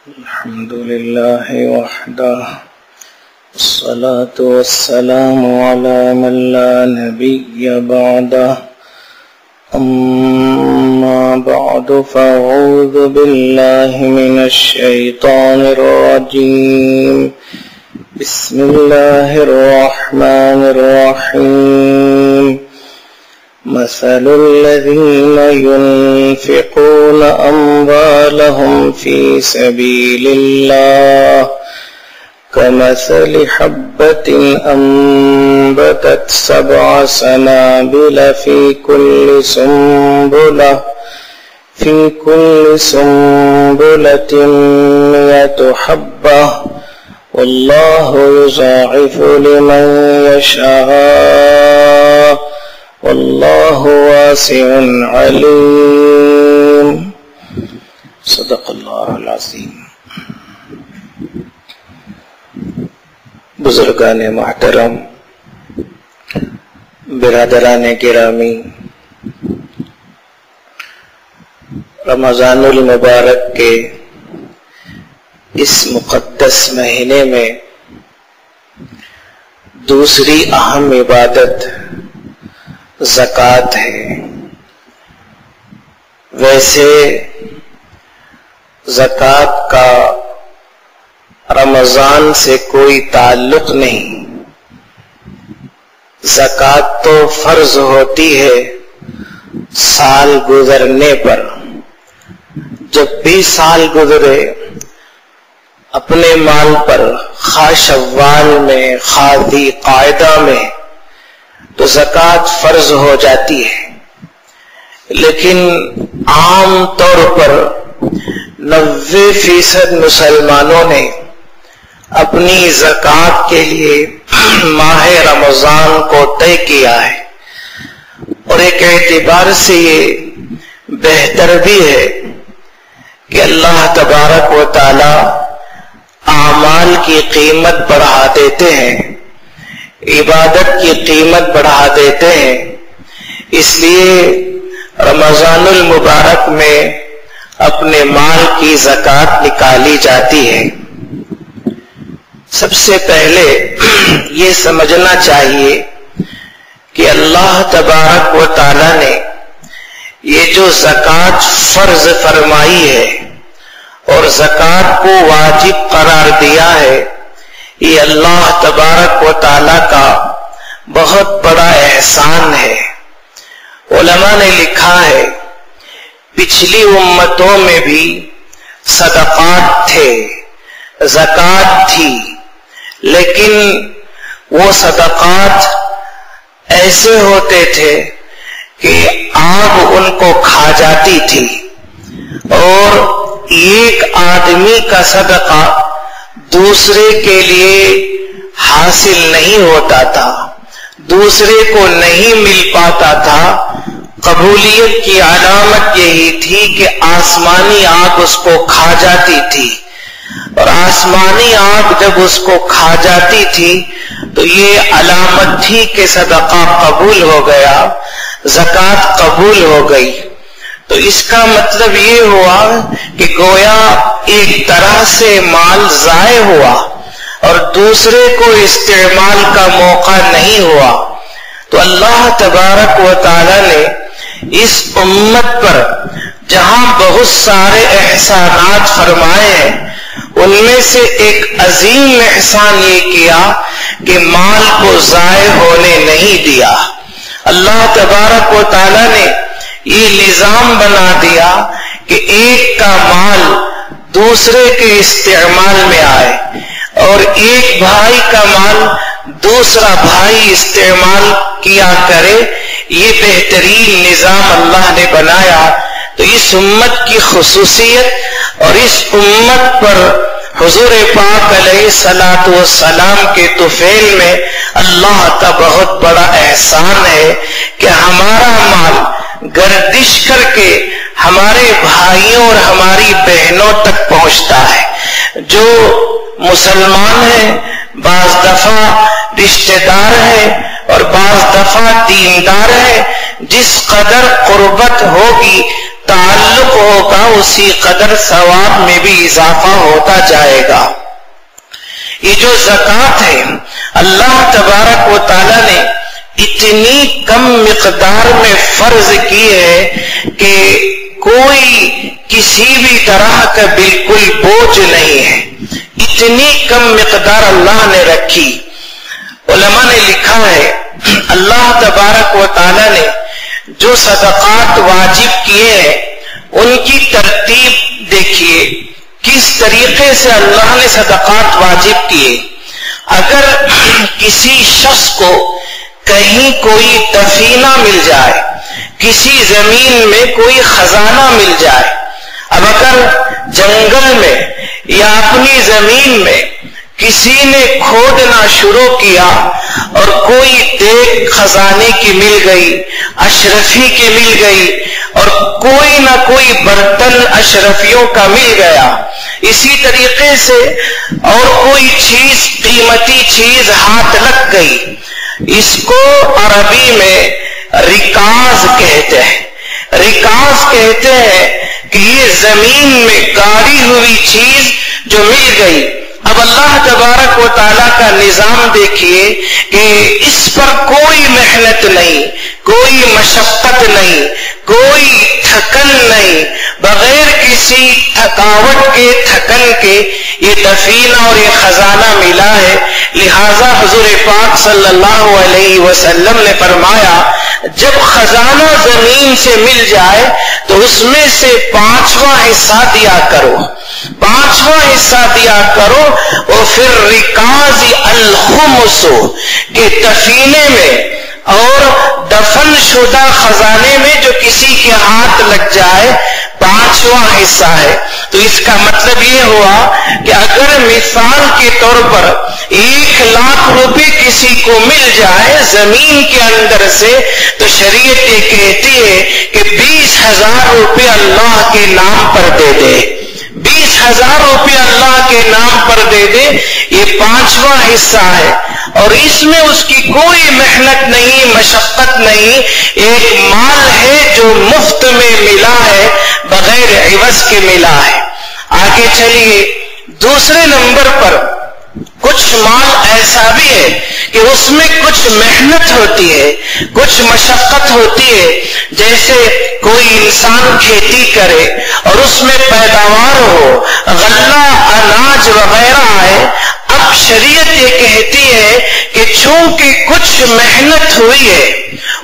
الحمد لله وحده والصلاة والسلام على من لا نبي بعده أما بعد فأعوذ بالله من الشيطان الرجيم بسم الله الرحمن الرحيم مثل الذين ينفقون أموالهم في سبيل الله كمثل حبة أنبتت 7 سنابل في كل سنبلة 100 حبة والله يضاعف لمن يشاء واللہ واسع علیم صدق اللہ العظیم۔ بزرگان محترم، برادران گرامی، رمضان المبارک کے اس مقدس مہینے میں دوسری اہم عبادت زکوٰۃ ہے۔ ویسے زکوٰۃ کا رمضان سے کوئی تعلق نہیں، زکوٰۃ تو فرض ہوتی ہے سال گزرنے پر۔ جب بھی سال گزرے اپنے مال پر، خواہ شوال میں خواہ ذی قعدہ میں، تو زکوٰۃ فرض ہو جاتی ہے۔ لیکن عام طور پر 90% مسلمانوں نے اپنی زکوٰۃ کے لیے ماہ رمضان کو طے کیا ہے، اور ایک اعتبار سے یہ بہتر بھی ہے کہ اللہ تبارک و تعالی اعمال کی قیمت بڑھا دیتے ہیں، عبادت کی قیمت بڑھا دیتے ہیں۔ اس لیے رمضان المبارک میں اپنے مال کی زکوٰۃ نکالی جاتی ہے۔ سب سے پہلے یہ سمجھنا چاہیے کہ اللہ تبارک و تعالی نے یہ جو زکوٰۃ فرض فرمائی ہے اور زکوٰۃ کو واجب قرار دیا ہے، یہ اللہ تبارک و تعالی کا بہت بڑا احسان ہے۔ علماء نے لکھا ہے پچھلی امتوں میں بھی صدقات تھے، زکوٰۃ تھی، لیکن وہ صدقات ایسے ہوتے تھے کہ آگ ان کو کھا جاتی تھی، اور ایک آدمی کا صدقہ دوسرے کے لیے حاصل نہیں ہوتا تھا، دوسرے کو نہیں مل پاتا تھا۔ قبولیت کی علامت یہی تھی کہ آسمانی آگ اس کو کھا جاتی تھی، اور آسمانی آگ جب اس کو کھا جاتی تھی تو یہ علامت تھی کہ صدقہ قبول ہو گیا، زکوٰۃ قبول ہو گئی۔ تو اس کا مطلب یہ ہوا کہ گویا ایک طرح سے مال ضائع ہوا اور دوسرے کو استعمال کا موقع نہیں ہوا۔ تو اللہ تبارک و تعالی نے اس امت پر جہاں بہت سارے احسانات فرمائے ہیں، ان میں سے ایک عظیم احسان یہ کیا کہ مال کو ضائع ہونے نہیں دیا۔ اللہ تبارک و تعالی نے یہ نظام بنا دیا کہ ایک کا مال دوسرے کے استعمال میں آئے، اور ایک بھائی کا مال دوسرا بھائی استعمال کیا کرے۔ یہ بہترین نظام اللہ نے بنایا۔ تو اس امت کی خصوصیت اور اس امت پر حضور پاک علیہ الصلوۃ والسلام کے طفیل میں اللہ کا بہت بڑا احسان ہے کہ ہمارا مال گردش کر کے ہمارے بھائیوں اور ہماری بہنوں تک پہنچتا ہے۔ جو مسلمان ہیں بعض دفعہ رشتہ دار ہیں اور بعض دفعہ دیندار ہیں، جس قدر قربت ہوگی تعلق ہوگا اسی قدر ثواب میں بھی اضافہ ہوتا جائے گا۔ یہ جو زکوٰۃ ہے اللہ تبارک و تعالی نے اتنی کم مقدار میں فرض کی ہے کہ کوئی کسی بھی طرح کا بالکل بوجھ نہیں ہے، اتنی کم مقدار اللہ نے رکھی۔ علماء نے لکھا ہے اللہ تبارک و تعالی نے جو صدقات واجب کیے ہیں ان کی ترتیب دیکھیے کس طریقے سے اللہ نے صدقات واجب کیے۔ اگر کسی شخص کو کہیں کوئی دفینہ مل جائے، کسی زمین میں کوئی خزانہ مل جائے، اب اگر جنگل میں یا اپنی زمین میں کسی نے کھودنا شروع کیا اور کوئی دیگ خزانے کی مل گئی، اشرفی کی مل گئی، اور کوئی نہ کوئی برتن اشرفیوں کا مل گیا، اسی طریقے سے اور کوئی چیز قیمتی چیز ہاتھ لگ گئی، اس کو عربی میں رکاز کہتے ہیں۔ رکاز کہتے ہیں کہ یہ زمین میں گاڑی ہوئی چیز جو مل گئی۔ اب اللہ تبارک و تعالیٰ کا نظام دیکھیے کہ اس پر کوئی محنت نہیں، کوئی مشقت نہیں، کوئی تھکن نہیں، بغیر کسی تھکاوٹ کے تھکن کے یہ دفینہ اور یہ خزانہ ملا ہے۔ لہذا حضور پاک صلی اللہ علیہ وسلم نے فرمایا جب خزانہ زمین سے مل جائے تو اس میں سے 5واں حصہ دیا کرو، 5واں حصہ دیا کرو، اور پھر رکاز الخمس کے دفینے میں اور دفن شدہ خزانے میں جو کسی کے ہاتھ لگ جائے 5واں حصہ ہے۔ تو اس کا مطلب یہ ہوا کہ اگر مثال کے طور پر 1,00,000 روپے کسی کو مل جائے زمین کے اندر سے تو شریعت یہ کہتی ہے کہ 20,000 روپے اللہ کے نام پر دے دے، 20,000 روپے اللہ کے نام پر دے دے، یہ 5واں حصہ ہے، اور اس میں اس کی کوئی محنت نہیں، مشقت نہیں، ایک مال ہے جو مفت میں ملا ہے، بغیر عوض کے ملا ہے۔ آگے چلیے، دوسرے نمبر پر کچھ مال ایسا بھی ہے کہ اس میں کچھ محنت ہوتی ہے، کچھ مشقت ہوتی ہے، جیسے کوئی انسان کھیتی کرے اور اس میں پیداوار ہو، غلہ اناج وغیرہ آئے۔ اب شریعت یہ کہتی ہے کہ چونکہ کچھ محنت ہوئی ہے،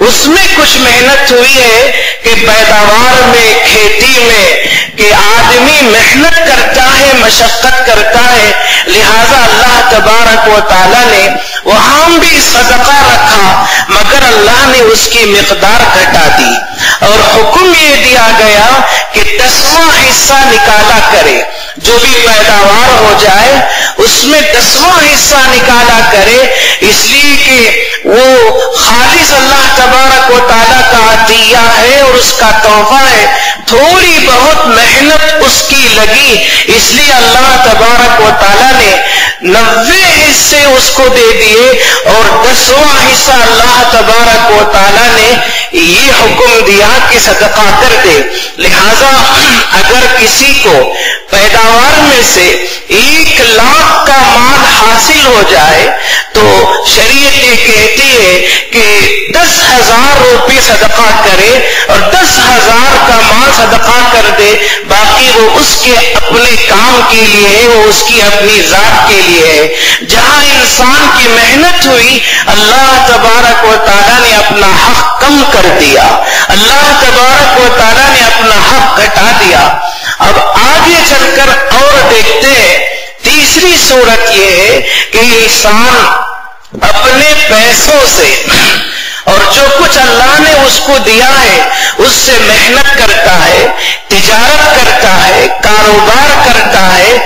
اس میں کچھ محنت ہوئی ہے کہ پیداوار میں، کھیتی میں، کہ آدمی محنت کرتا ہے، مشقت کرتا ہے، لہذا اللہ تبارک و تعالی نے وہاں بھی صدقہ رکھا، مگر اللہ نے اس کی مقدار گھٹا دی اور حکم یہ دیا گیا کہ 10واں حصہ نکالا کرے، جو بھی پیداوار ہو جائے اس میں 10واں حصہ نکالا کرے، اس لیے کہ وہ خالص اللہ تبارک و تعالیٰ کا عطیہ ہے اور اس کا تحفہ ہے، تھوڑی بہت محنت اس کی لگی، اس لیے اللہ تبارک و تعالیٰ نے 90 حصے اس کو دے دیے اور 10واں حصہ اللہ تبارک و تعالیٰ نے یہ حکم دیا کہ صدقہ کر دے۔ لہذا اگر کسی کو پیداوار میں سے 1,00,000 کا مال حاصل ہو جائے تو شریعت یہ کہتی ہے کہ 10,000 روپے صدقہ کرے اور 10,000 کا مال صدقہ کر دے، باقی وہ اس کے اپنے کام کے لیے ہے، وہ اس کی اپنی ذات کے لیے ہے۔ جہاں انسان کی محنت ہوئی اللہ تبارک و تعالیٰ نے اپنا حق کم کر دیا، اللہ تبارک و تعالیٰ نے اپنا حق گھٹا دیا۔ اب آگے چل کر اور دیکھتے ہیں، تیسری صورت یہ ہے کہ انسان اپنے پیسوں سے اور جو کچھ اللہ نے اس کو دیا ہے اس سے محنت کرتا ہے، تجارت کرتا ہے، کاروبار کرتا ہے،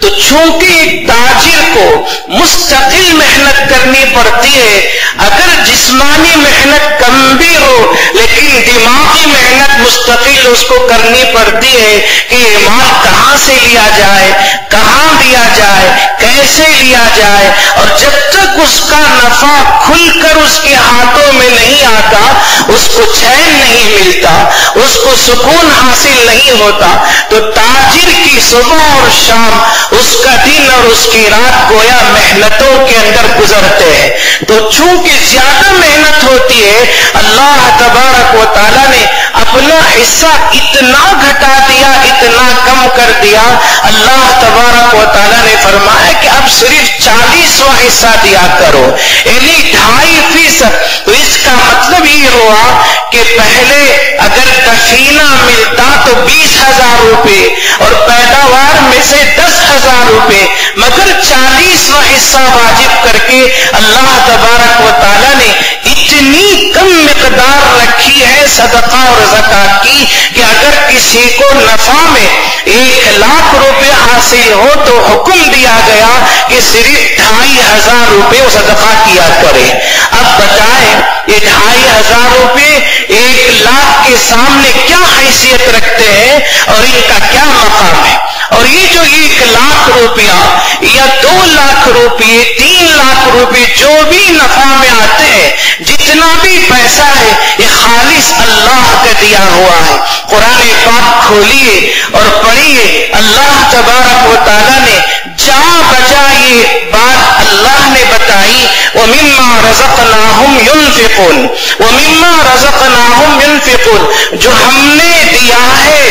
تو چونکہ تاجر کو مستقل محنت کرنی پڑتی ہے، اگر جسمانی محنت کم بھی ہو لیکن دماغی محنت مستقل اس کو کرنی پڑتی ہے کہ یہ مال کہاں سے لیا جائے، کہاں دیا جائے، کیسے لیا جائے، اور جب تک اس کا نفع کھل کر اس کے ہاتھوں میں نہیں آتا اس کو چین نہیں ملتا، اس کو سکون حاصل نہیں ہوتا۔ تو تاجر کی صبح اور شام، اس کا دن اور اس کی رات گویا محنتوں کے اندر گزرتے ہیں۔ تو چونکہ زیادہ محنت ہوتی ہے، اللہ تبارک و تعالیٰ نے اپنا حصہ اتنا گھٹا دیا، اتنا کم کر دیا۔ اللہ تبارک و تعالیٰ نے فرمایا کہ اب صرف 40واں حصہ دیا کرو، یعنی 2.5%۔ تو اس کا مطلب یہ ہوا کہ پہلے اگر دفینہ ملتا تو 20,000 روپے اور پیداوار میں سے 10,000 روپے، مگر 40واں حصہ واجب کر کے اللہ تبارک و تعالیٰ نے اتنی کم مقدار رکھی ہے صدقہ اور زکات کی کہ اگر کسی کو نفع میں 1,00,000 روپے حاصل ہو تو حکم دیا گیا کہ صرف 2,500 روپے صدقہ کیا کرے۔ اب بتائیں یہ 2,500 روپے 1,00,000 کے سامنے کیا حیثیت رکھتے ہیں اور ان کا کیا مقام ہے؟ اور یہ جو 1,00,000 روپیہ یا 2,00,000 روپے 3,00,000 روپے جو بھی نفع میں آتے ہیں، جتنا بھی پیسہ ہے یہ خالص اللہ کا دیا ہوا ہے۔ قرآن پاک کھولیے اور پڑھیے، اللہ تبارک و تعالیٰ نے جا بجا یہ بات اللہ نے بتائی، وَمِمَّا رَزَقْنَاهُمْ يُنْفِقُونَ وَمِمَّا رَزَقْنَاهُمْ يُنْفِقُونَ، جو ہم نے دیا ہے،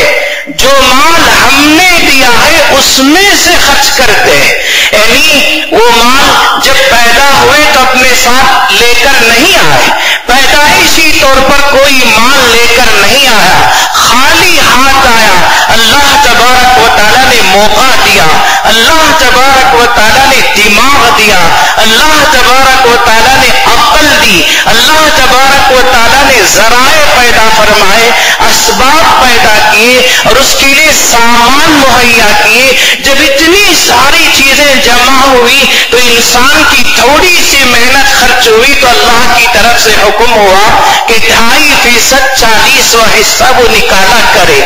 جو مال ہم نے دیا ہے اس میں سے خرچ کرتے ہیں۔ یعنی وہ مال جب پیدا ہوئے تو اپنے ساتھ لے کر نہیں آئے، پیدائشی طور پر کوئی مال لے کر نہیں آیا، خالی ہاتھ آیا۔ اللہ تبارک و تعالیٰ نے موقع دیا، اللہ تبارک و تعالیٰ نے دماغ دیا، اللہ تبارک و تعالیٰ نے عقل دی، اللہ تبارک و تعالیٰ نے ذرائع پیدا فرمائے، اسباب پیدا کیے اور اس کے لیے سامان مہیا کیے۔ جب اتنی ساری چیزیں جمع ہوئی تو انسان کی تھوڑی سی محنت خرچ ہوئی تو اللہ کی طرف سے حکم ہوا کہ 2.5% 40واں حصہ وہ نکالا کرے۔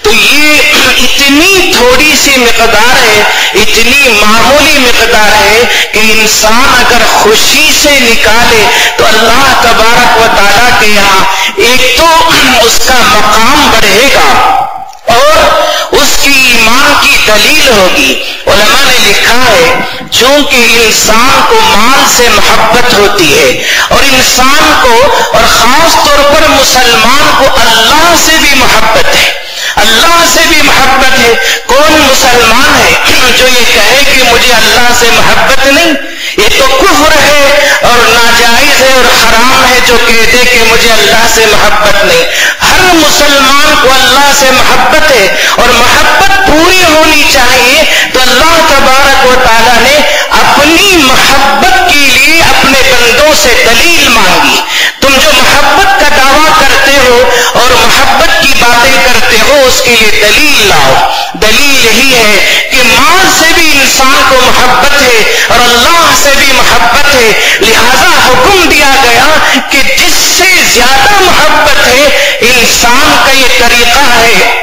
تو یہ اتنی تھوڑی سی مقدار ہے، اتنی معمولی مقدار ہے کہ انسان اگر خوشی سے نکالے تو اللہ تبارک و تعالیٰ کے یہاں ایک تو اس کا مقام بڑھے گا اور اس کی ایمان کی دلیل ہوگی۔ علماء نے لکھا ہے چونکہ انسان کو مال سے محبت ہوتی ہے اور انسان کو اور خاص طور پر مسلمان کو اللہ سے بھی محبت ہے، اللہ سے بھی محبت ہے۔ کون مسلمان ہے جو یہ کہے کہ مجھے اللہ سے محبت نہیں؟ یہ تو کفر ہے اور ناجائز ہے اور حرام ہے جو کہتے کہ مجھے اللہ سے محبت نہیں۔ ہر مسلمان کو اللہ سے محبت ہے اور محبت پوری ہونی چاہیے۔ تو اللہ تبارک و تعالیٰ نے اپنی محبت کے لیے اپنے بندوں سے دلیل مانگی۔ تم جو محبت کا دعویٰ کرتے ہو اور محبت کی باتیں کرتے ہو اس کے لیے دلیل لاؤ۔ دلیل یہی ہے کہ مال سے بھی انسان کو محبت ہے اور اللہ سے بھی محبت ہے، لہذا حکم دیا گیا کہ جس سے زیادہ محبت ہے انسان کا یہ طریقہ ہے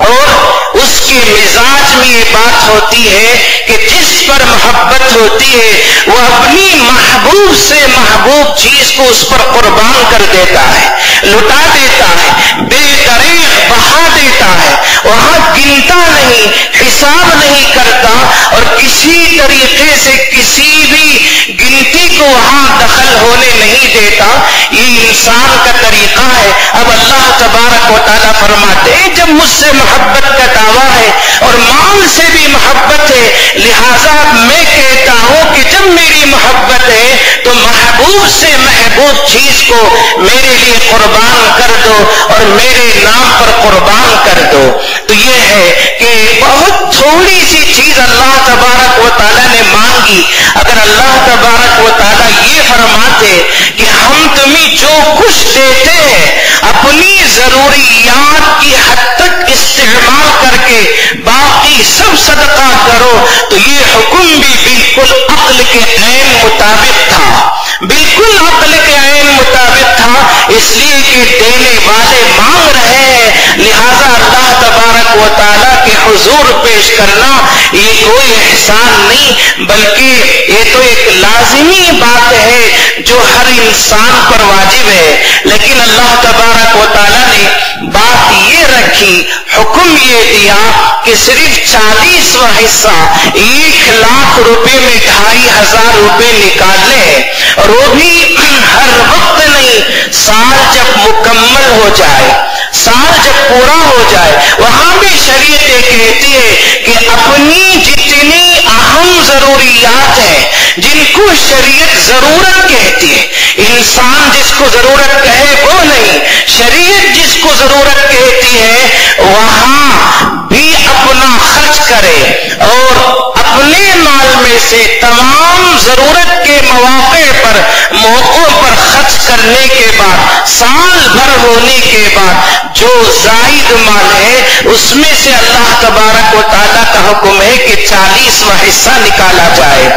اور اس کے مزاج میں یہ بات ہوتی ہے کہ جس پر محبت ہوتی ہے وہ اپنی محبوب سے محبوب چیز کو اس پر قربان کر دیتا ہے، لٹا دیتا ہے، بے دریغ بہا دیتا ہے، وہاں گنتا نہیں، حساب نہیں کرتا اور کسی طریقے سے کسی بھی گنتی کو وہاں دخل ہونے نہیں دیتا۔ یہ انسان کا طریقہ ہے۔ اب اللہ تبارک و تعالیٰ فرماتے ہیں جب مجھ سے محبت کا دعویٰ ہے اور مال سے بھی محبت ہے، لہذا میں کہتا ہوں کہ جب میری محبت ہے تو محبوب سے محبوب چیز کو میرے لیے قربان کر دو اور میرے نام پر قربان کر دو۔ تو یہ ہے کہ بہت تھوڑی سی چیز اللہ تبارک و تعالیٰ نے مانگی۔ اگر اللہ تبارک و تعالیٰ یہ فرماتے کہ ہم تمہیں جو کچھ دیتے ہیں اپنی ضروریات کی حد تک استعمال کر کے باقی سب صدقہ کرو، تو یہ حکم بھی بالکل عقل کے عین مطابق تھا، بالکل عقل کے عین مطابق تھا، اس لیے کہ دینے والے مانگ رہے ہیں، لہذا اللہ تبارک و تعالیٰ کے حضور پیش کرنا یہ کوئی احسان نہیں، بلکہ یہ تو ایک لازمی بات ہے جو ہر انسان پر واجب ہے۔ لیکن اللہ تبارک و تعالیٰ نے بات یہ رکھی، حکم یہ دیا کہ صرف 40واں حصہ 1,00,000 روپے میں 2,500 روپے نکالنے ہیں، اور وہ بھی ہر وقت نہیں، سال جب مکمل ہو جائے، سال جب پورا ہو جائے، وہاں بھی شریعت یہ کہتی ہے کہ اپنی جتنی اہم ضروریات ہیں جن کو شریعت ضرورت کہتی ہے، انسان جس کو ضرورت کہے وہ نہیں، شریعت جس کو ضرورت کہتی ہے وہاں بھی اپنا خرچ کرے، اور اپنے مال میں سے تمام ضرورت کے مواقع پر، موقعوں پر خرچ کرنے کے بعد، سال بھر ہونے کے بعد جو زائد مال ہے اس میں سے اللہ تبارک و تعالیٰ کا حکم ہے کہ 40واں حصہ نکالا جائے۔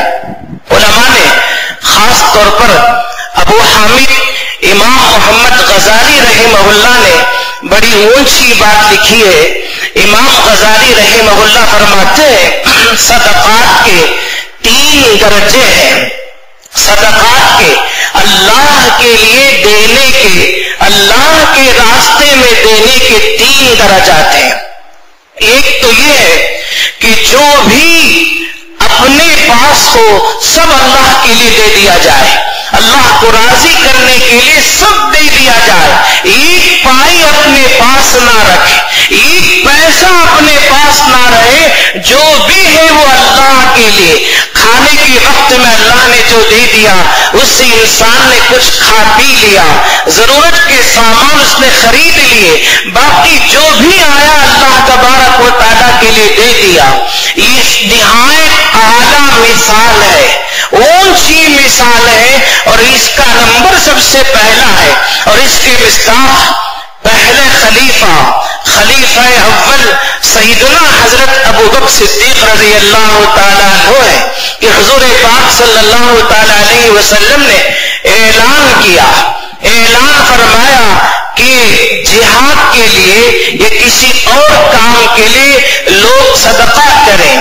علماء نے خاص طور پر ابو حامد امام محمد غزالی رحمہ اللہ نے بڑی اونچی بات لکھی ہے۔ امام غزالی رحمہ اللہ فرماتے ہیں صدقات کے 3 درجے ہیں، صدقات کے، اللہ کے لیے دینے کے، اللہ کے راستے میں دینے کے 3 درجات ہیں۔ ایک تو یہ ہے کہ جو بھی اپنے پاس ہو سب اللہ کے لیے دے دیا جائے، اللہ کو راضی کرنے کے لیے سب دے دیا جائے، ایک پائی اپنے پاس نہ رکھے، ایک پیسہ اپنے پاس نہ رہے، جو بھی ہے وہ اللہ کے لیے۔ کھانے کے وقت میں اللہ نے جو دے دیا اس سے انسان نے کچھ کھا پی لیا، ضرورت کے سامان اس نے خرید لیے، باقی جو بھی آیا اللہ تبارک و تعالیٰ کے لیے دے دیا۔ یہ نہایت اعلیٰ مثال ہے، اونچی مثال ہے، اور اس کا نمبر سب سے پہلا ہے، اور اس کے مصداق پہلے خلیفہ اول سیدنا حضرت ابوبکر صدیق رضی اللہ تعالیٰ عنہ ہے کہ حضور پاک صلی اللہ تعالیٰ علیہ وسلم نے اعلان کیا، اعلان فرمایا کہ جہاد کے لیے یا کسی اور کام کے لیے لوگ صدقہ کریں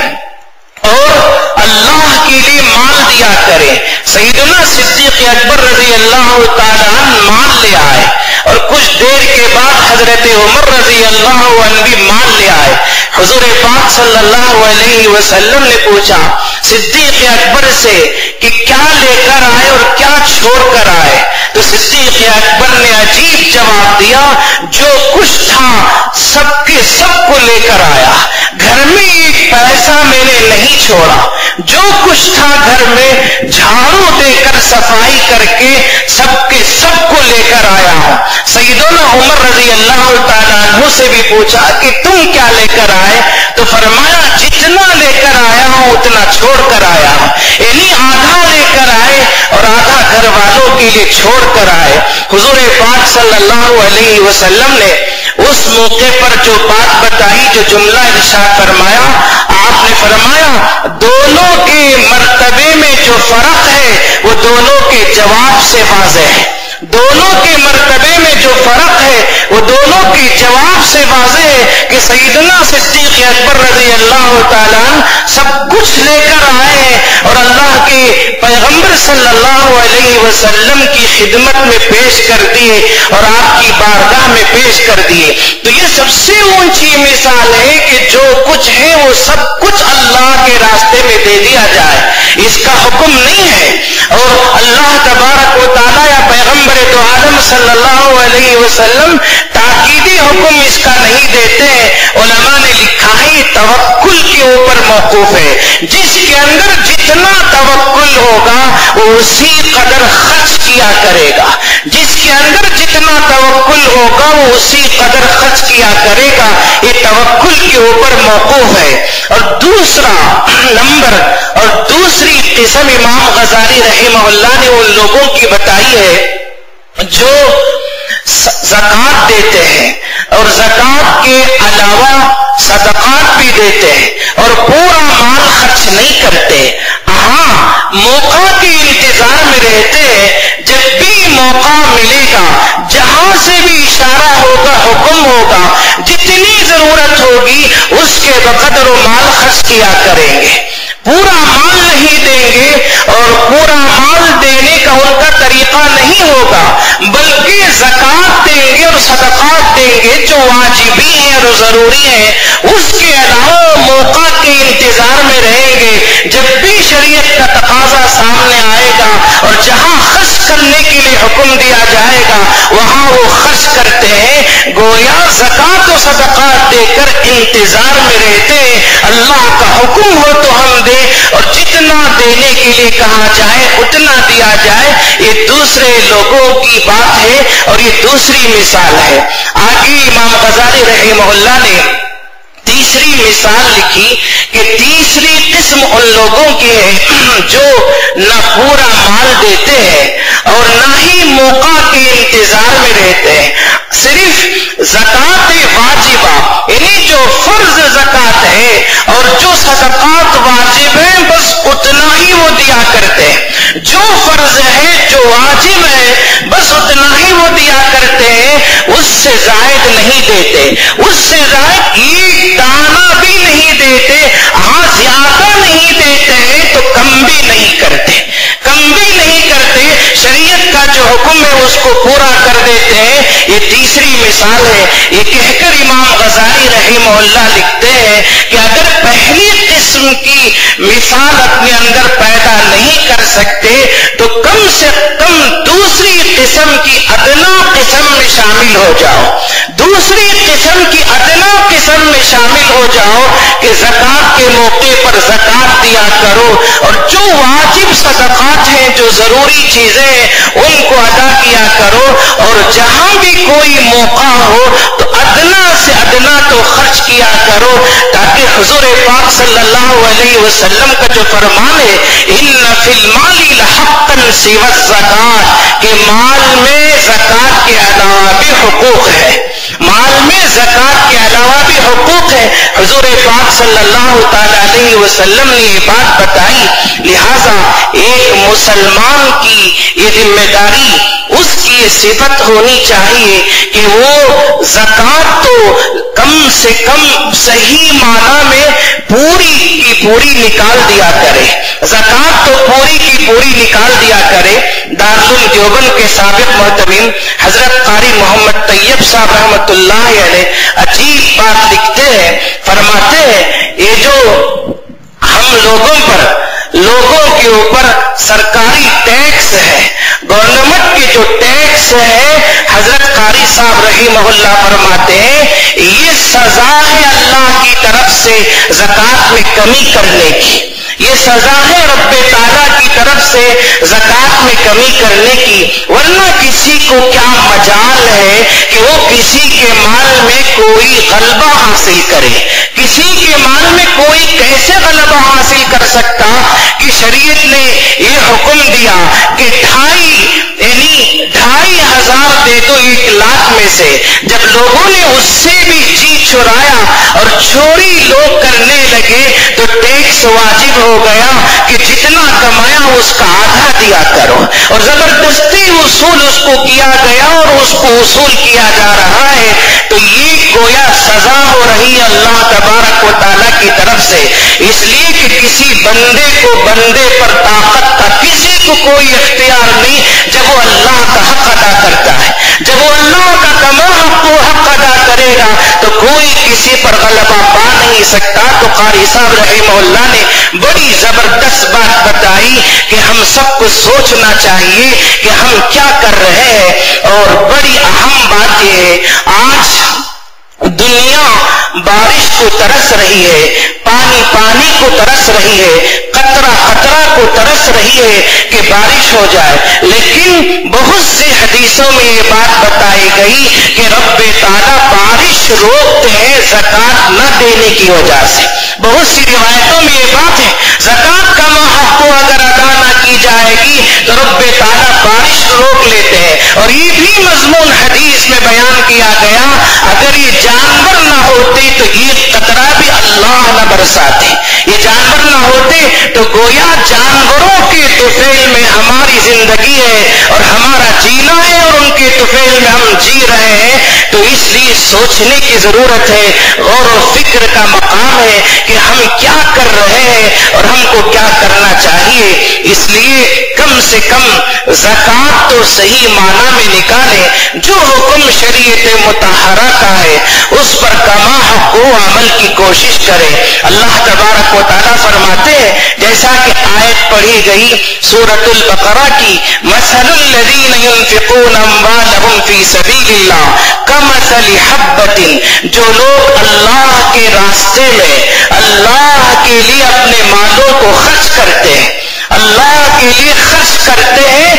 اور اللہ کے لیے مال دیا کریں۔ سیدنا صدیق اکبر رضی اللہ تعالیٰ عنہ مال لے آئے، اور کچھ دیر کے بعد حضرت عمر رضی اللہ عنہ بھی مال لے آئے۔ حضور پاک صلی اللہ علیہ وسلم نے پوچھا صدیق اکبر سے کہ کیا لے کر آئے اور کیا چھوڑ کر آئے؟ تو صدیق اکبر نے عجیب جواب دیا، جو کچھ تھا سب کے سب کو لے کر آیا، گھر میں ایک پیسہ میں نے نہیں چھوڑا، جو کچھ تھا گھر میں جھاڑو دے کر صفائی کر کے سب کے سب کو لے کر آیا ہوں۔ سیدنا عمر رضی اللہ تعالیٰ عنہ سے بھی پوچھا کہ تم کیا لے کر آئے؟ تو فرمایا جتنا لے کر آیا ہوں اتنا چھوڑ کر آیا ہوں، یعنی آدھا لے کر آئے اور آدھا گھر والوں کے لیے چھوڑ کر آئے۔ حضور پاک صلی اللہ علیہ وسلم نے اس موقع پر جو بات بتائی، جو جملہ ارشاد فرمایا، آپ نے فرمایا دونوں کے مرتبے میں جو فرق ہے وہ دونوں کے جواب سے واضح ہے، دونوں کے مرتبے میں جو فرق ہے وہ دونوں کے جواب سے واضح ہے کہ سیدنا صدیق اکبر رضی اللہ تعالیٰ عنہ سب کچھ لے کر آئے ہیں اور اللہ کے پیغمبر صلی اللہ علیہ وسلم کی خدمت میں پیش کر دیے اور آپ کی بارگاہ میں پیش کر دیے۔ تو یہ سب سے اونچی مثال ہے کہ جو کچھ ہے وہ سب کچھ اللہ کے راستے میں دے دیا جائے، اس کا حکم نہیں ہے، اور اللہ تبارک و تعالیٰ یا پیغمبر تو عالم صلی اللہ علیہ وسلم تاکیدی حکم اس کا نہیں دیتے ہیں۔ علماء نے لکھا ہے یہ توکل کے اوپر موقوف ہے، جس کے اندر جتنا توکل ہوگا وہ اسی قدر خرچ کیا کرے گا، جس کے اندر جتنا توکل ہوگا وہ اسی قدر خرچ کیا کرے گا، یہ توکل کے اوپر موقوف ہے۔ اور دوسرا نمبر اور دوسری قسم امام غزالی رحمہ اللہ نے ان لوگوں کی بتائی ہے جو زکوٰۃ دیتے ہیں اور زکوٰۃ کے علاوہ صدقات بھی دیتے ہیں اور پورا مال خرچ نہیں کرتے، ہاں موقع کے انتظار میں رہتے ہیں، جب بھی موقع ملے گا، جہاں جہاں سے بھی اشارہ ہوگا، حکم ہوگا، جتنی ضرورت ہوگی اس کے بقدر و مال خرچ کیا کریں گے. پورا مال نہیں دیں گے، اور پورا مال دینے کا ان کا طریقہ نہیں ہوگا، بلکہ زکوٰۃ دیں گے اور صدقات دیں گے جو واجبی ہیں اور ضروری ہیں. اس کے علاوہ موقع کے انتظار میں رہیں گے. جب بھی شریعت کا تقاضا سامنے آئے گا اور جہاں خرچ کرنے کے لیے حکم دیا جائے گا وہاں وہ خرچ کرتے ہیں. گویا زکوٰۃ و صدقات دے کر انتظار میں رہتے ہیں اللہ کا حکم ہو تو ہم دیں، اور جتنا دینے کے لیے کہا جائے اتنا دیا جائے. یہ دوسرے لوگوں کی بات ہے اور یہ دوسری مثال ہے. آگے امام غزالی رحمہ اللہ نے تیسری مثال لکھی کہ تیسری قسم ان لوگوں کی ہے جو نہ پورا مال دیتے ہیں اور نہ ہی موقع کے انتظار میں رہتے ہیں. صرف زکوٰۃ واجبہ یعنی جو فرض زکوٰۃ ہے اور جو صدقات واجب ہیں بس اتنا ہی وہ دیا کرتے ہیں. جو فرض ہے جو واجب ہے بس اتنا ہی وہ دیا کرتے ہیں، اس سے زائد نہیں دیتے، اس سے زائد ایک دانہ بھی نہیں دیتے. ہاں زیادہ نہیں دیتے ہیں تو کم بھی نہیں کرتے، کم بھی نہیں کرتے. شریعت کا جو حکم ہے اس کو پورا کر دیتے ہیں. یہ تیسری مثال ہے. یہ کہہ کر امام غزالی رحمہ اللہ لکھتے ہیں کہ اگر پہلی قسم کی مثال اپنے اندر پیدا نہیں کر سکتے تو کم سے کم دوسری قسم کی ادنا قسم میں شامل ہو جاؤ. دوسری قسم کی ادنا قسم میں شامل ہو جاؤ کہ زکوٰۃ کے موقع پر زکوٰۃ دیا کرو، اور جو واجب صدقات ہیں جو ضروری چیزیں ہیں ان کو ادا کیا کرو، اور جہاں بھی کوئی موقع ہو تو ادنا سے ادنا تو خرچ کیا کرو، تاکہ حضور پاک صلی اللہ علیہ وسلم کا جو فرمان ہے ان فی المال لحقا سوی الزکوٰۃ کہ مال میں زکوٰۃ کے علاوہ بھی حقوق ہے، مال میں زکوٰۃ کے علاوہ بھی حقوق ہے. حضور پاک صلی اللہ تعالی علیہ وسلم نے یہ بات بتائی. لہذا ایک مسلمان کی یہ ذمہ داری، اس کی یہ صفت ہونی چاہیے کہ وہ زکوٰۃ تو کم سے کم صحیح معنی میں پوری کی پوری نکال دیا کرے. زکوٰۃ تو پوری کی پوری نکال دیا کرے. دارالعلوم دیوبند کے سابق محتمم حضرت قاری محمد طیب صاحب رحمۃ اللہ علیہ عجیب بات لکھتے ہیں، فرماتے ہیں یہ جو ہم لوگوں کے اوپر سرکاری ٹیکس ہے، گورنمنٹ کے جو ٹیکس ہے، حضرت قاری صاحب رحمہ اللہ فرماتے ہیں یہ سزا ہے اللہ کی طرف سے زکوٰۃ میں کمی کرنے کی. یہ سزا ہے رب تعالیٰ کی طرف سے زکوٰۃ میں کمی کرنے کی. ورنہ کسی کو کیا مجال ہے کہ وہ کسی کے مال میں کوئی غلبہ حاصل کرے. کسی کے مال میں کوئی کیسے غلبہ حاصل کر سکتا کہ شریعت نے یہ حکم دیا کہ 2,500 دے دو 1,00,000 میں سے. جب لوگوں نے اس سے بھی جی چھڑایا اور چوری لوگ کرنے لگے تو ٹیکس واجب ہو گیا کہ جتنا کمایا اس کا آدھا دیا کرو، اور زبردستی وصول اس کو کیا گیا اور اس کو وصول کیا جا رہا ہے. تو یہ گویا سزا ہو رہی ہے اللہ تبارک و تعالیٰ کی طرف سے. اس لیے کہ کسی بندے کو بندے پر طاقت کا کسی کو کوئی اختیار نہیں جب وہ اللہ کا حق ادا کرتا ہے. جب وہ اللہ کا کما حق ادا کرے گا تو کوئی کسی پر غلبہ پا نہیں سکتا. تو قاری صاحب رحمہ اللہ نے بڑی زبردست بات بتائی کہ ہم سب کو سوچنا چاہیے کہ ہم کیا کر رہے ہیں. اور بڑی اہم بات یہ ہے آج دنیا بارش کو ترس رہی ہے، پانی کو ترس رہی ہے، قطرہ کو ترس رہی ہے کہ بارش ہو جائے. لیکن بہت سی حدیثوں میں یہ بات بتائی گئی کہ رب تعالیٰ بارش روکتے ہیں زکوٰۃ نہ دینے کی وجہ سے. بہت سی روایتوں میں یہ بات ہے زکوٰۃ کا حق کو اگر ادا نہ کی جائے گی تو رب تعالیٰ بارش روک لیتے ہیں. اور یہ بھی مضمون حدیث میں بیان کیا گیا اگر یہ جانور نہ ہوتے تو یہ قطرہ بھی اللہ نہ برساتے. یہ جانور نہ ہوتے تو گویا جانوروں کے طفیل میں ہماری زندگی ہے اور ہمارا جینا ہے اور ان کے فعل میں ہم جی رہے ہیں تو اس لیے سوچنے کی ضرورت ہے، غور و فکر کا مقام ہے کہ ہم کیا کر رہے ہیں اور ہم کو کیا کرنا چاہیے۔ اس لیے کم سے کم زکوٰۃ تو صحیح معنی میں نکالیں، جو حکم شریعت مطہرہ کا ہے اس پر کما حق عمل کی کوشش کریں۔ اللہ تبارک و تعالیٰ فرماتے ہیں جیسا کہ آیت پڑھی گئی سورۃ البقرہ کی، مثل الذین ينفقون اموالهم فی سبیل اللہ کمثل حبۃ، جو لوگ اللہ کے راستے میں اللہ کے لیے اپنے مالوں کو خرچ کرتے ہیں، اللہ کے لیے خرچ کرتے ہیں،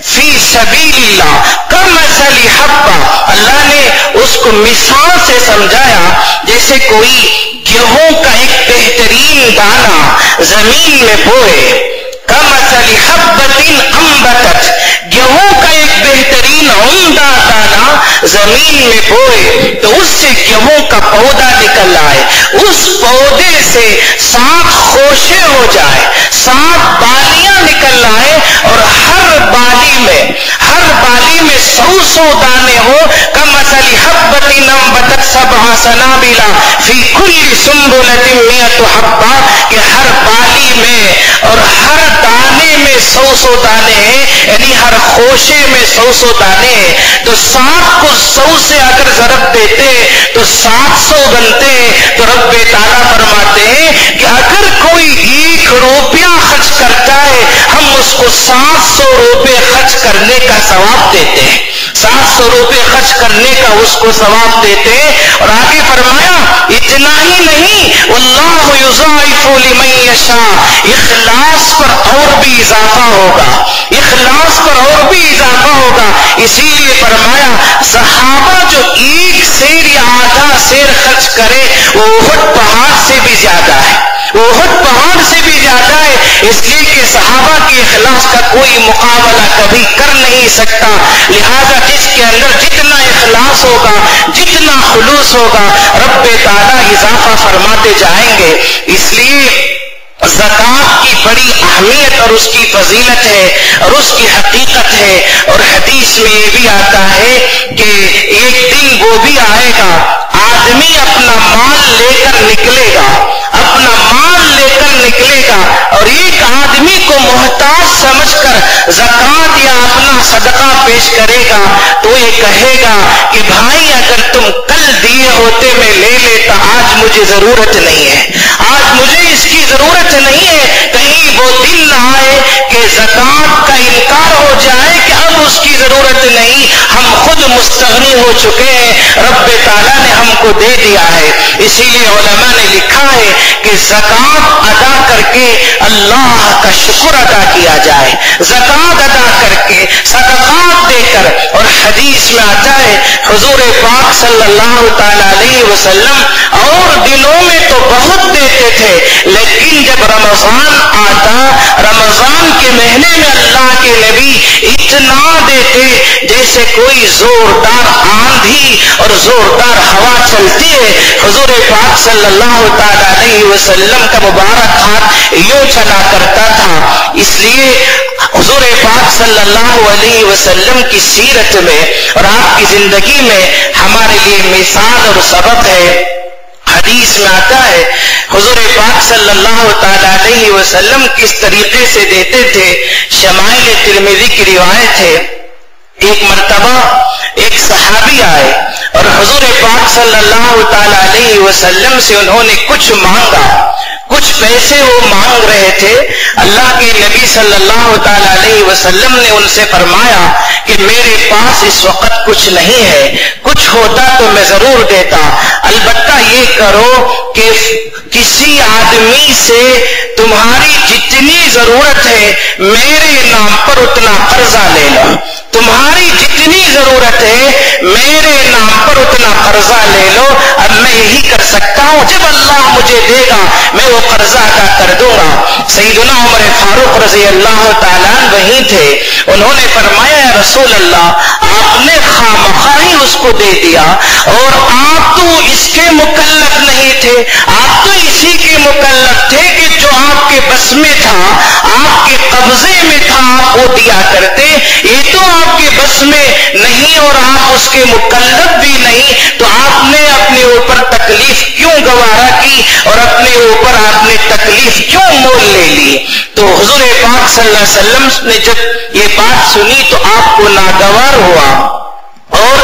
فی سبیل اللہ کمثل حبہ، اللہ نے اس کو مثال سے سمجھایا جیسے کوئی گیہوں کا ایک بہترین دانہ زمین میں بوئے، کمثل حبۃ انبتت، گیہوں کا ایک بہترین عمدہ دانہ زمین میں بوئے تو اس سے گیہوں کا پودا نکل آئے، اس پودے سے 7 خوشے ہو جائے، 7 بالیاں نکل آئے اور ہر بالی میں 100 دانے ہو، کمثل حبۃ انبتت 7 سنابل فی کل سنبلۃ 100 حبہ، کہ ہر بالی میں اور ہر دانے میں 100 دانے ہیں، یعنی ہر خوشے میں 100 دانے ہیں، تو 7 کو 100 سے اگر ضرب دیتے تو 700 بنتے ہیں۔ تو رب تعالیٰ فرماتے ہیں کہ اگر کوئی 1 روپیہ خرچ کرتا ہے ہم اس کو 700 روپے خرچ کرنے کا ثواب دیتے ہیں، 700 روپے خرچ کرنے کا اس کو ثواب دیتے ہیں۔ اور آگے فرمایا اتنا ہی نہیں، واللہ یضاعف لمن یشاء، اخلاص پر اور بھی اضافہ ہوگا، اخلاص پر اور بھی اضافہ ہوگا۔ اسی لیے فرمایا صحابہ جو 1 سیر یا آدھا سیر خرچ کرے وہ احد پہاڑ سے بھی زیادہ ہے، وہ احد پہاڑ سے بھی زیادہ ہے، اس لیے کہ صحابہ کے اخلاص کا کوئی مقابلہ کبھی کر نہیں سکتا۔ لہذا جس کے اندر جتنا اخلاص ہوگا، جتنا خلوص ہوگا، رب تعالیٰ اضافہ فرماتے جائیں گے۔ اس لیے زکوٰۃ کی بڑی اہمیت اور اس کی فضیلت ہے اور اس کی حقیقت ہے، اور حدیث میں یہ بھی آتا ہے کہ ایک دن وہ بھی آئے گا آدمی اپنا مال لے کر نکلے گا، اپنا مال لے کر نکلے گا اور ایک آدمی کو محتاج سمجھ کر زکوٰۃ یا اپنا صدقہ پیش کرے گا تو یہ کہے گا کہ بھائی اگر تم کل دیے ہوتے میں لے لیتا، آج مجھے ضرورت نہیں ہے، آج مجھے اس کی ضرورت نہیں ہے۔ کہیں وہ دن نہ آئے کہ زکوٰۃ کا انکار ہو جائے کہ اب اس کی ضرورت نہیں، ہم خود مستغنی ہو چکے ہیں، رب تعالیٰ نے ہم کو دے دیا ہے۔ اسی لیے علماء نے لکھا ہے کہ زکوٰۃ ادا کر کے اللہ کا شکر ادا کیا جائے، زکوٰۃ ادا کر کے صدقات دے کر۔ اور حدیث میں آتا ہے حضور پاک صلی اللہ تعالی علیہ وسلم اور دنوں میں تو بہت دیتے تھے، لیکن جب رمضان آتا، رمضان کے مہینے میں اللہ کے نبی اتنا دیتے جیسے کوئی زوردار آندھی اور زوردار ہوا چلتی ہے۔ حضور پاک صلی اللہ تعالی علیہ وسلم کا مبارک ہاتھ یوں چلا کرتا تھا۔ اس لیے حضور پاک صلی اللہ علیہ وسلم کی سیرت میں اور آپ کی زندگی میں ہمارے لیے مثال اور سبق ہے۔ حدیث میں آتا ہے حضور پاک صلی اللہ تعالی علیہ وسلم کس طریقے سے دیتے تھے۔ شمائل ترمذی کی روایت ہے، ایک مرتبہ ایک صحابی آئے اور حضور پاک صلی اللہ تعالی علیہ وسلم سے انہوں نے کچھ مانگا، کچھ پیسے وہ مانگ رہے تھے۔ اللہ کے نبی صلی اللہ تعالی علیہ وسلم نے ان سے فرمایا کہ میرے پاس اس وقت کچھ نہیں ہے، کچھ ہوتا تو میں ضرور دیتا، البتہ یہ کرو کہ کسی آدمی سے تمہاری جتنی ضرورت ہے میرے نام پر اتنا قرضہ لے لو، تمہاری جتنی ضرورت ہے میرے نام پر اتنا قرضہ لے لو۔ اب میں یہی کر سکتا ہوں، جب اللہ مجھے دے گا میں وہ قرضہ ادا کر دوں گا۔ سیدنا عمر فاروق رضی اللہ تعالیٰ وہیں تھے، انہوں نے فرمایا یا رسول اللہ، آپ نے خواہ ہی اس کو دے دیا اور آپ تو اس کے مکلف نہیں تھے، آپ تو اسی کے مکلف تھے کہ جو آپ کے بس میں تھا، آپ کے قبضے میں تھا آپ وہ دیا کرتے. یہ تو آپ کے بس میں نہیں اور آپ اس کے مکلف بھی نہیں، تو آپ نے اپنے اوپر تکلیف کیوں گوارا کی اور اپنے اوپر آپ نے تکلیف کیوں مول لے لی؟ تو حضور پاک صلی اللہ علیہ وسلم نے جب یہ بات سنی تو آپ کو ناگوار ہوا اور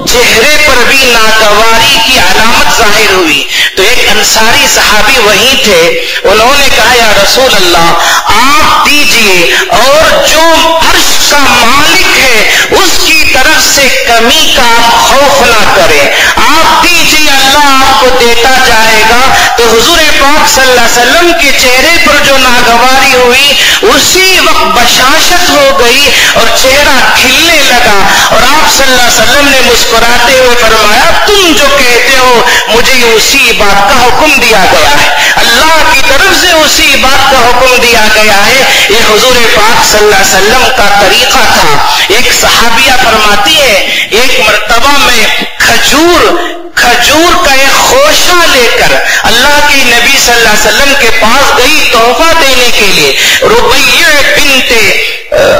چہرے پر بھی ناگواری کی علامت ظاہر ہوئی. تو ایک انصاری صحابی وہیں تھے، انہوں نے کہا یا رسول اللہ آپ دیجئے، اور جو عرش کا مالک ہے اس کی طرف سے کمی کا آپ خوف نہ کریں، آپ دیجئے اللہ آپ کو دیتا جائے گا. تو حضور پاک صلی اللہ علیہ وسلم کے چہرے پر جو ناگواری ہوئی اسی وقت بشاشت ہو گئی اور چہرہ کھلنے لگا، اور آپ صلی اللہ علیہ وسلم نے مسکراتے ہوئے فرمایا تم جو کہتے ہو مجھے اسی بات کا حکم دیا گیا ہے، اللہ کی طرف سے اسی بات کا حکم دیا گیا ہے. یہ حضور پاک صلی اللہ علیہ وسلم کا طریقہ تھا. ایک صحابیہ فرماتی ہے ایک مرتبہ میں کھجور کا ایک خوشہ لے کر اللہ کے نبی صلی اللہ علیہ وسلم کے پاس گئی تحفہ دینے کے لیے. ربیع بنت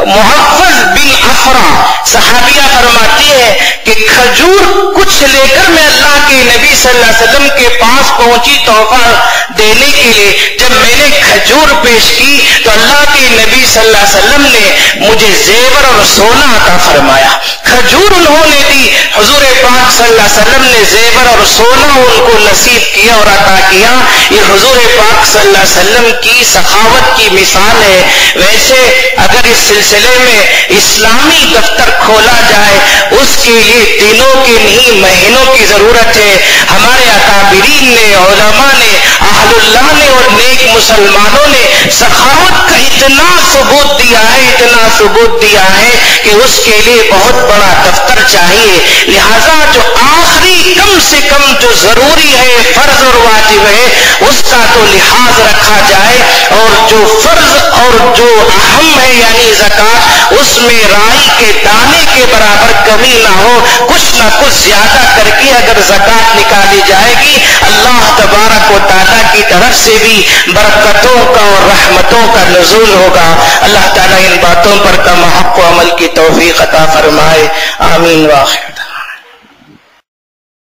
محفظ بن افرا صحابیہ فرماتی ہے کہ کھجور کچھ لے کر میں اللہ کے نبی صلی اللہ علیہ وسلم کے پاس پہنچی تحفہ دینے کے لیے. جب میں نے کھجور پیش کی تو اللہ کے نبی صلی اللہ علیہ وسلم نے مجھے زیور اور سونا عطا فرمایا. کھجور انہوں نے دی، حضور پاک صلی اللہ علیہ وسلم نے زیور اور سونا ان کو نصیب کیا اور عطا کیا. یہ حضور پاک صلی اللہ علیہ وسلم کی سخاوت کی مثال ہے. ویسے اگر اس سلسلے میں اسلامی دفتر کھولا جائے اس کے لیے دنوں کے نہیں مہینوں کی ضرورت ہے. ہمارے اکابرین نے، علماء نے، اہل اللہ نے اور نیک مسلمانوں نے سخاوت کا اتنا ثبوت دیا ہے، اتنا ثبوت دیا ہے کہ اس کے لیے بہت بڑا دفتر چاہیے. لہذا جو آخری کم سے کم جو ضروری ہے، فرض اور واجب ہے، اس کا تو لحاظ رکھا جائے، اور جو فرض اور جو اہم ہے یعنی زکوٰۃ اس میں رائی کے دانے کے برابر کمی نہ ہو، کچھ نہ کچھ زیادہ کر کے اگر زکوٰۃ نکالی جائے گی اللہ تبارک و تعالیٰ کی طرف سے بھی برکتوں کا اور رحمتوں کا نزول ہوگا. اللہ تعالیٰ ان باتوں پر کم حق و عمل کی توفیق عطا فرمائے. آمین. واخر